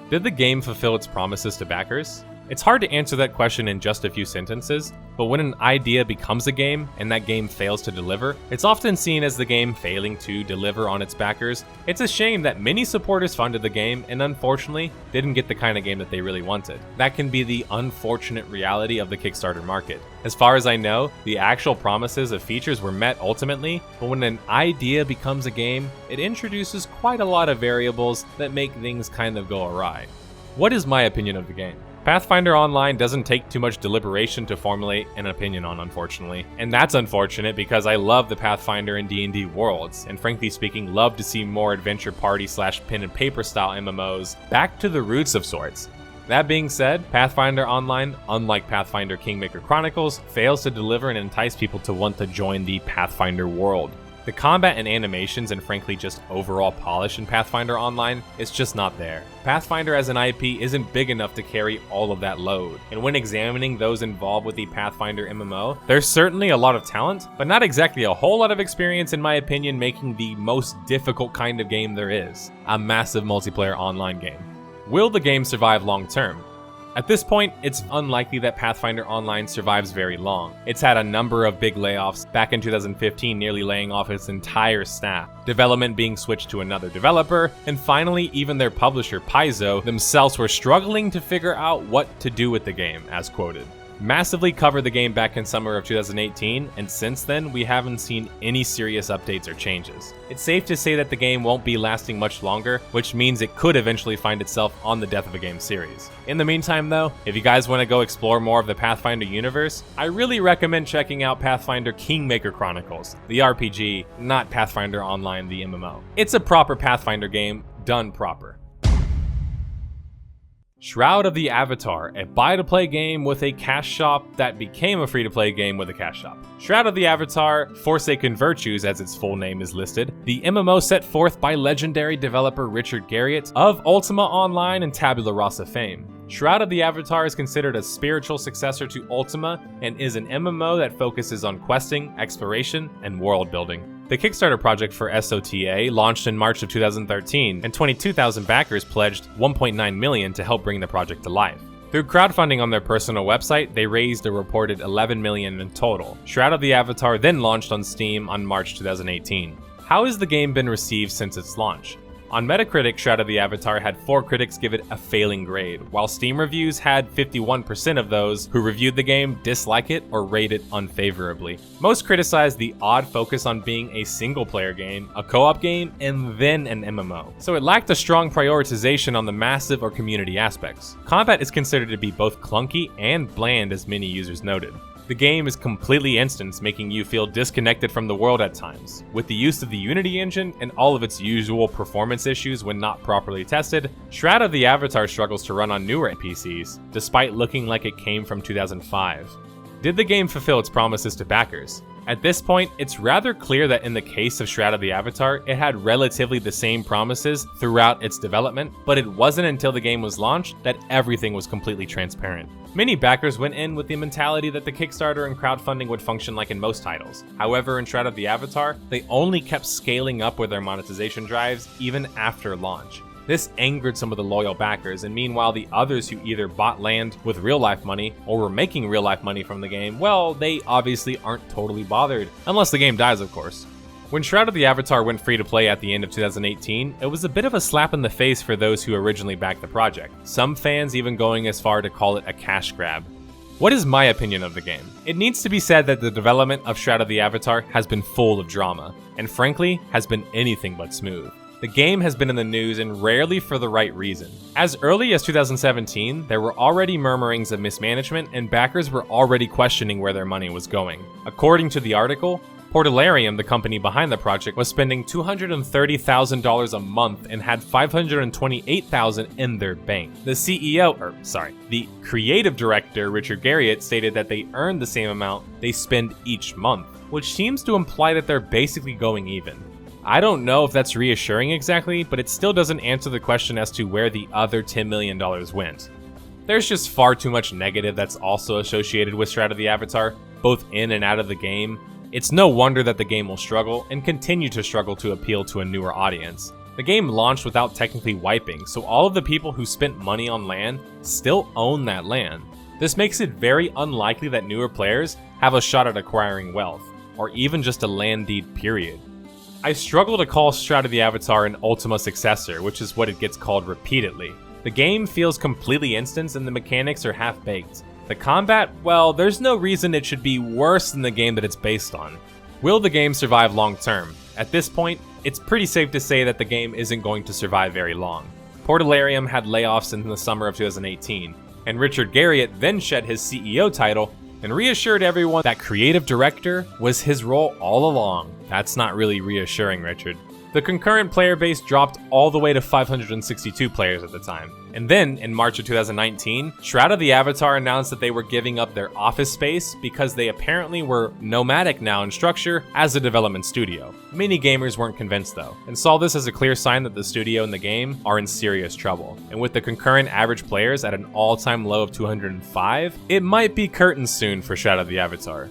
S1: Did the game fulfill its promises to backers? It's hard to answer that question in just a few sentences, but when an idea becomes a game and that game fails to deliver, it's often seen as the game failing to deliver on its backers. It's a shame that many supporters funded the game and unfortunately didn't get the kind of game that they really wanted. That can be the unfortunate reality of the Kickstarter market. As far as I know, the actual promises of features were met ultimately, but when an idea becomes a game, it introduces quite a lot of variables that make things kind of go awry. What is my opinion of the game? Pathfinder Online doesn't take too much deliberation to formulate an opinion on, unfortunately. And that's unfortunate because I love the Pathfinder and D&D worlds, and frankly speaking, love to see more adventure party / pen and paper style MMOs back to the roots of sorts. That being said, Pathfinder Online, unlike Pathfinder Kingmaker Chronicles, fails to deliver and entice people to want to join the Pathfinder world. The combat and animations and frankly just overall polish in Pathfinder Online is just not there. Pathfinder as an IP isn't big enough to carry all of that load, and when examining those involved with the Pathfinder MMO, there's certainly a lot of talent, but not exactly a whole lot of experience in my opinion making the most difficult kind of game there is, a massive multiplayer online game. Will the game survive long term? At this point, it's unlikely that Pathfinder Online survives very long. It's had a number of big layoffs, back in 2015 nearly laying off its entire staff, development being switched to another developer, and finally even their publisher Paizo themselves were struggling to figure out what to do with the game, as quoted. Massively covered the game back in summer of 2018, and since then we haven't seen any serious updates or changes. It's safe to say that the game won't be lasting much longer, which means it could eventually find itself on the Death of a Game series. In the meantime though, if you guys want to go explore more of the Pathfinder universe, I really recommend checking out Pathfinder Kingmaker Chronicles, the RPG, not Pathfinder Online, the MMO. It's a proper Pathfinder game, done proper. Shroud of the Avatar, a buy-to-play game with a cash shop that became a free-to-play game with a cash shop. Shroud of the Avatar, Forsaken Virtues as its full name is listed, the MMO set forth by legendary developer Richard Garriott of Ultima Online and Tabula Rasa fame. Shroud of the Avatar is considered a spiritual successor to Ultima and is an MMO that focuses on questing, exploration, and world building. The Kickstarter project for SOTA launched in March of 2013, and 22,000 backers pledged $1.9 million to help bring the project to life. Through crowdfunding on their personal website, they raised a reported $11 million in total. Shroud of the Avatar then launched on Steam on March 2018. How has the game been received since its launch? On Metacritic, Shroud of the Avatar had 4 critics give it a failing grade, while Steam reviews had 51% of those who reviewed the game dislike it or rate it unfavorably. Most criticized the odd focus on being a single-player game, a co-op game, and then an MMO, so it lacked a strong prioritization on the massive or community aspects. Combat is considered to be both clunky and bland, as many users noted. The game is completely instanced, making you feel disconnected from the world at times. With the use of the Unity engine and all of its usual performance issues when not properly tested, Shroud of the Avatar struggles to run on newer PCs, despite looking like it came from 2005. Did the game fulfill its promises to backers? At this point, it's rather clear that in the case of Shroud of the Avatar, it had relatively the same promises throughout its development, but it wasn't until the game was launched that everything was completely transparent. Many backers went in with the mentality that the Kickstarter and crowdfunding would function like in most titles. However, in Shroud of the Avatar, they only kept scaling up with their monetization drives even after launch. This angered some of the loyal backers, and meanwhile the others who either bought land with real-life money or were making real-life money from the game, well, they obviously aren't totally bothered. Unless the game dies, of course. When Shroud of the Avatar went free-to-play at the end of 2018, it was a bit of a slap in the face for those who originally backed the project, some fans even going as far to call it a cash grab. What is my opinion of the game? It needs to be said that the development of Shroud of the Avatar has been full of drama, and frankly, has been anything but smooth. The game has been in the news and rarely for the right reason. As early as 2017, there were already murmurings of mismanagement and backers were already questioning where their money was going. According to the article, Portalarium, the company behind the project, was spending $230,000 a month and had $528,000 in their bank. The creative director, Richard Garriott, stated that they earned the same amount they spend each month, which seems to imply that they're basically going even. I don't know if that's reassuring exactly, but it still doesn't answer the question as to where the other $10 million went. There's just far too much negative that's also associated with Shroud of the Avatar, both in and out of the game. It's no wonder that the game will struggle, and continue to struggle to appeal to a newer audience. The game launched without technically wiping, so all of the people who spent money on land still own that land. This makes it very unlikely that newer players have a shot at acquiring wealth, or even just a land deed period. I struggle to call Shroud of the Avatar an Ultima successor, which is what it gets called repeatedly. The game feels completely instanced and the mechanics are half-baked. The combat, well, there's no reason it should be worse than the game that it's based on. Will the game survive long-term? At this point, it's pretty safe to say that the game isn't going to survive very long. Portalarium had layoffs in the summer of 2018, and Richard Garriott then shed his CEO title and reassured everyone that creative director was his role all along. That's not really reassuring, Richard. The concurrent player base dropped all the way to 562 players at the time. And then, in March of 2019, Shroud of the Avatar announced that they were giving up their office space because they apparently were nomadic now in structure as a development studio. Many gamers weren't convinced though, and saw this as a clear sign that the studio and the game are in serious trouble. And with the concurrent average players at an all-time low of 205, it might be curtains soon for Shroud of the Avatar.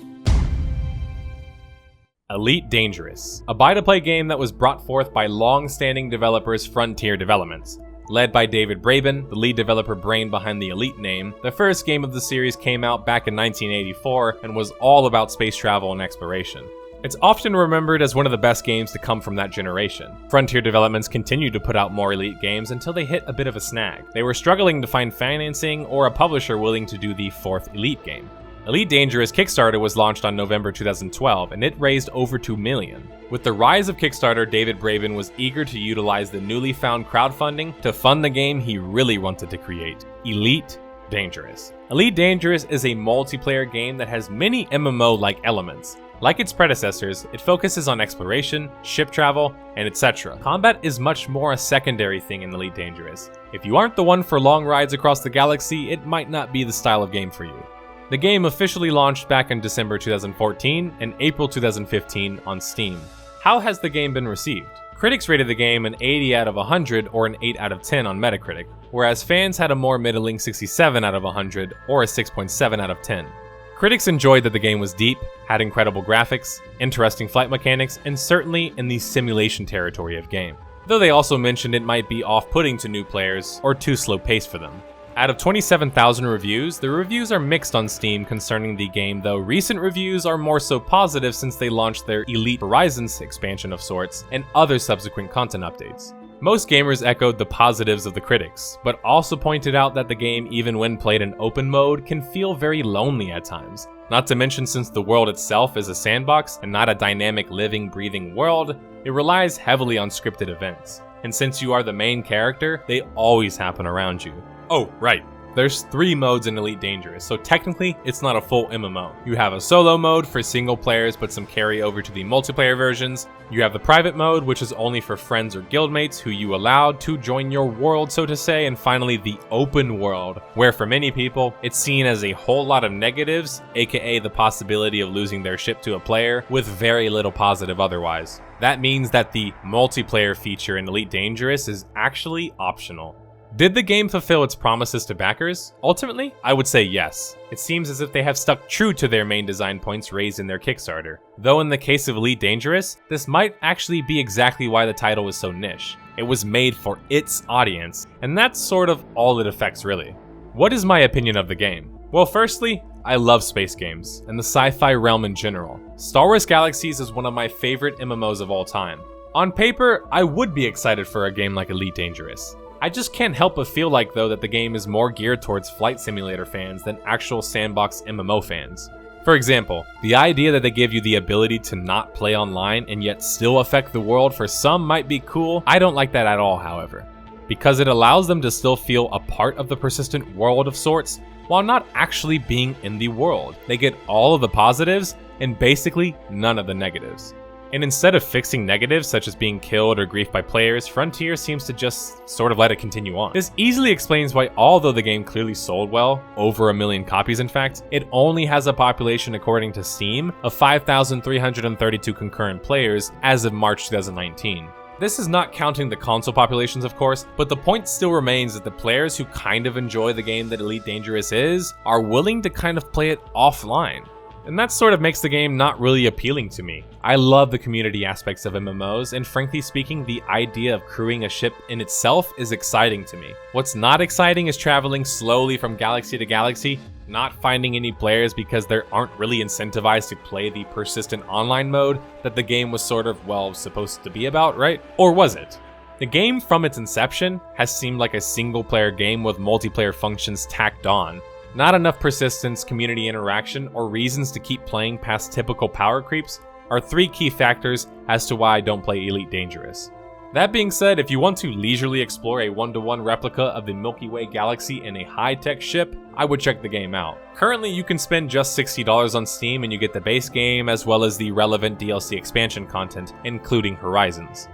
S1: Elite Dangerous, a buy-to-play game that was brought forth by long-standing developers Frontier Developments. Led by David Braben, the lead developer brain behind the Elite name, the first game of the series came out back in 1984 and was all about space travel and exploration. It's often remembered as one of the best games to come from that generation. Frontier Developments continued to put out more Elite games until they hit a bit of a snag. They were struggling to find financing or a publisher willing to do the fourth Elite game. Elite Dangerous Kickstarter was launched on November 2012, and it raised over $2 million. With the rise of Kickstarter, David Braben was eager to utilize the newly found crowdfunding to fund the game he really wanted to create, Elite Dangerous. Elite Dangerous is a multiplayer game that has many MMO-like elements. Like its predecessors, it focuses on exploration, ship travel, and etc. Combat is much more a secondary thing in Elite Dangerous. If you aren't the one for long rides across the galaxy, it might not be the style of game for you. The game officially launched back in December 2014 and April 2015 on Steam. How has the game been received? Critics rated the game an 80 out of 100 or an 8 out of 10 on Metacritic, whereas fans had a more middling 67 out of 100 or a 6.7 out of 10. Critics enjoyed that the game was deep, had incredible graphics, interesting flight mechanics, and certainly in the simulation territory of game. Though they also mentioned it might be off-putting to new players or too slow-paced for them. Out of 27,000 reviews, the reviews are mixed on Steam concerning the game, though recent reviews are more so positive since they launched their Elite Horizons expansion of sorts and other subsequent content updates. Most gamers echoed the positives of the critics, but also pointed out that the game, even when played in open mode, can feel very lonely at times. Not to mention, since the world itself is a sandbox and not a dynamic, living, breathing world, it relies heavily on scripted events. And since you are the main character, they always happen around you. Oh, right. There's 3 modes in Elite Dangerous, so technically it's not a full MMO. You have a solo mode for single players but some carry over to the multiplayer versions. You have the private mode, which is only for friends or guildmates who you allowed to join your world, so to say. And finally, the open world, where for many people, it's seen as a whole lot of negatives, aka the possibility of losing their ship to a player, with very little positive otherwise. That means that the multiplayer feature in Elite Dangerous is actually optional. Did the game fulfill its promises to backers? Ultimately, I would say yes. It seems as if they have stuck true to their main design points raised in their Kickstarter. Though in the case of Elite Dangerous, this might actually be exactly why the title was so niche. It was made for its audience, and that's sort of all it affects really. What is my opinion of the game? Well, firstly, I love space games, and the sci-fi realm in general. Star Wars Galaxies is one of my favorite MMOs of all time. On paper, I would be excited for a game like Elite Dangerous. I just can't help but feel like, though, that the game is more geared towards flight simulator fans than actual sandbox MMO fans. For example, the idea that they give you the ability to not play online and yet still affect the world for some might be cool. I don't like that at all, however, because it allows them to still feel a part of the persistent world of sorts while not actually being in the world. They get all of the positives and basically none of the negatives. And instead of fixing negatives such as being killed or grief by players, Frontier seems to just sort of let it continue on. This easily explains why, although the game clearly sold well, over 1 million copies in fact, it only has a population, according to Steam, of 5,332 concurrent players as of March 2019. This is not counting the console populations, of course, but the point still remains that the players who kind of enjoy the game that Elite Dangerous is are willing to kind of play it offline. And that sort of makes the game not really appealing to me. I love the community aspects of MMOs, and frankly speaking, the idea of crewing a ship in itself is exciting to me. What's not exciting is traveling slowly from galaxy to galaxy, not finding any players because they aren't really incentivized to play the persistent online mode that the game was sort of, well, supposed to be about, right? Or was it? The game from its inception has seemed like a single-player game with multiplayer functions tacked on. Not enough persistence, community interaction, or reasons to keep playing past typical power creeps are 3 key factors as to why I don't play Elite Dangerous. That being said, if you want to leisurely explore a 1-to-1 replica of the Milky Way galaxy in a high-tech ship, I would check the game out. Currently, you can spend just $60 on Steam and you get the base game as well as the relevant DLC expansion content, including Horizons.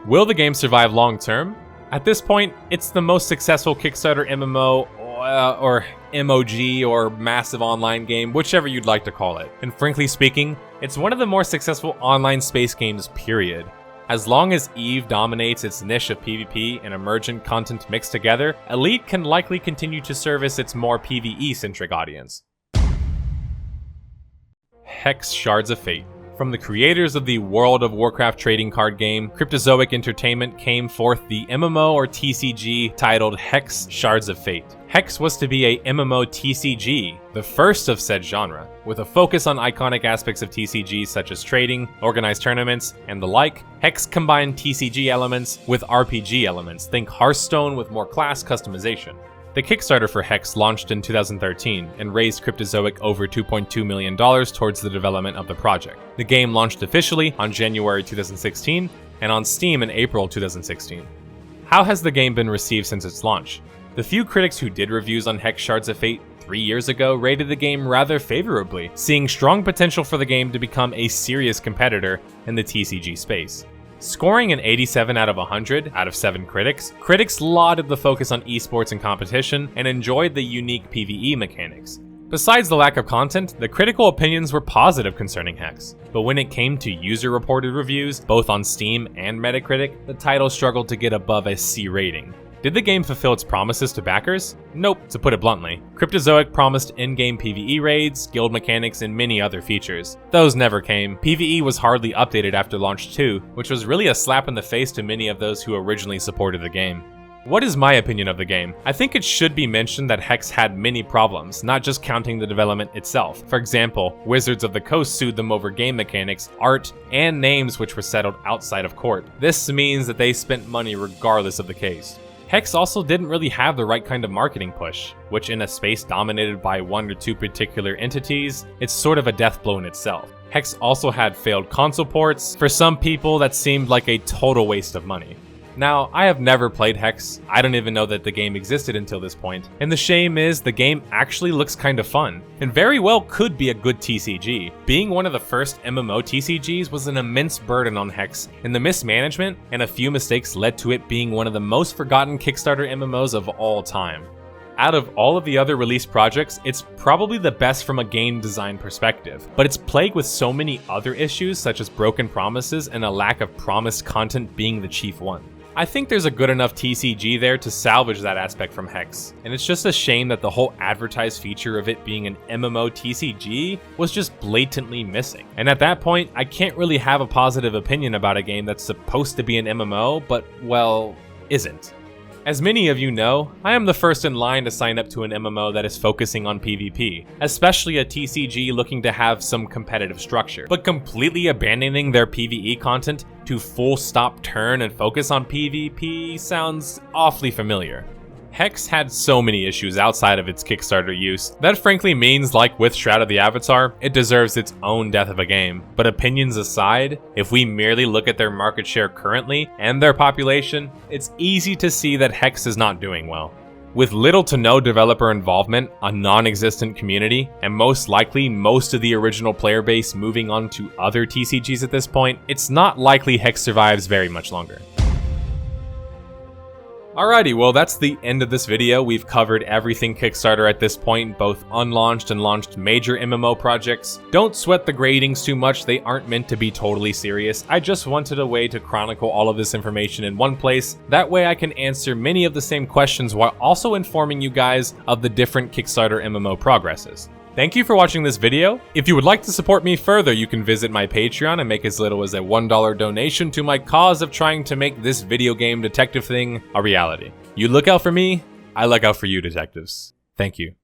S1: Will the game survive long-term? At this point, it's the most successful Kickstarter MMO or MOG or massive online game, whichever you'd like to call it. And frankly speaking, it's one of the more successful online space games, period. As long as EVE dominates its niche of PvP and emergent content mixed together, Elite can likely continue to service its more PvE-centric audience. Hex Shards of Fate. From the creators of the World of Warcraft trading card game, Cryptozoic Entertainment came forth the MMO or TCG titled Hex Shards of Fate. Hex was to be a MMO TCG, the first of said genre, with a focus on iconic aspects of TCGs such as trading, organized tournaments, and the like. Hex combined TCG elements with RPG elements, think Hearthstone with more class customization. The Kickstarter for Hex launched in 2013 and raised Cryptozoic over $2.2 million towards the development of the project. The game launched officially on January 2016 and on Steam in April 2016. How has the game been received since its launch? The few critics who did reviews on Hex Shards of Fate 3 years ago rated the game rather favorably, seeing strong potential for the game to become a serious competitor in the TCG space. Scoring an 87 out of 100 out of 7 critics, critics lauded the focus on esports and competition and enjoyed the unique PvE mechanics. Besides the lack of content, the critical opinions were positive concerning Hex, but when it came to user-reported reviews, both on Steam and Metacritic, the title struggled to get above a C rating. Did the game fulfill its promises to backers? Nope, to put it bluntly. Cryptozoic promised in-game PvE raids, guild mechanics, and many other features. Those never came. PvE was hardly updated after launch too, which was really a slap in the face to many of those who originally supported the game. What is my opinion of the game? I think it should be mentioned that Hex had many problems, not just counting the development itself. For example, Wizards of the Coast sued them over game mechanics, art, and names which were settled outside of court. This means that they spent money regardless of the case. Hex also didn't really have the right kind of marketing push, which in a space dominated by 1 or 2 particular entities, it's sort of a death blow in itself. Hex also had failed console ports. For some people, that seemed like a total waste of money. Now, I have never played Hex, I don't even know that the game existed until this point, and the shame is the game actually looks kind of fun, and very well could be a good TCG. Being one of the first MMO TCGs was an immense burden on Hex, and the mismanagement and a few mistakes led to it being one of the most forgotten Kickstarter MMOs of all time. Out of all of the other released projects, it's probably the best from a game design perspective, but it's plagued with so many other issues such as broken promises and a lack of promised content being the chief one. I think there's a good enough TCG there to salvage that aspect from Hex, and it's just a shame that the whole advertised feature of it being an MMO TCG was just blatantly missing. And at that point, I can't really have a positive opinion about a game that's supposed to be an MMO, but, well, isn't. As many of you know, I am the first in line to sign up to an MMO that is focusing on PvP, especially a TCG looking to have some competitive structure. But completely abandoning their PvE content to full stop turn and focus on PvP sounds awfully familiar. Hex had so many issues outside of its Kickstarter use that frankly means, like with Shroud of the Avatar, it deserves its own death of a game. But opinions aside, if we merely look at their market share currently and their population, it's easy to see that Hex is not doing well. With little to no developer involvement, a non-existent community, and most likely most of the original player base moving on to other TCGs at this point, it's not likely Hex survives very much longer. Alrighty, well that's the end of this video. We've covered everything Kickstarter at this point, both unlaunched and launched major MMO projects. Don't sweat the gradings too much, they aren't meant to be totally serious. I just wanted a way to chronicle all of this information in one place. That way I can answer many of the same questions while also informing you guys of the different Kickstarter MMO progresses. Thank you for watching this video. If you would like to support me further, you can visit my Patreon and make as little as a $1 donation to my cause of trying to make this video game detective thing a reality. You look out for me, I look out for you, detectives. Thank you.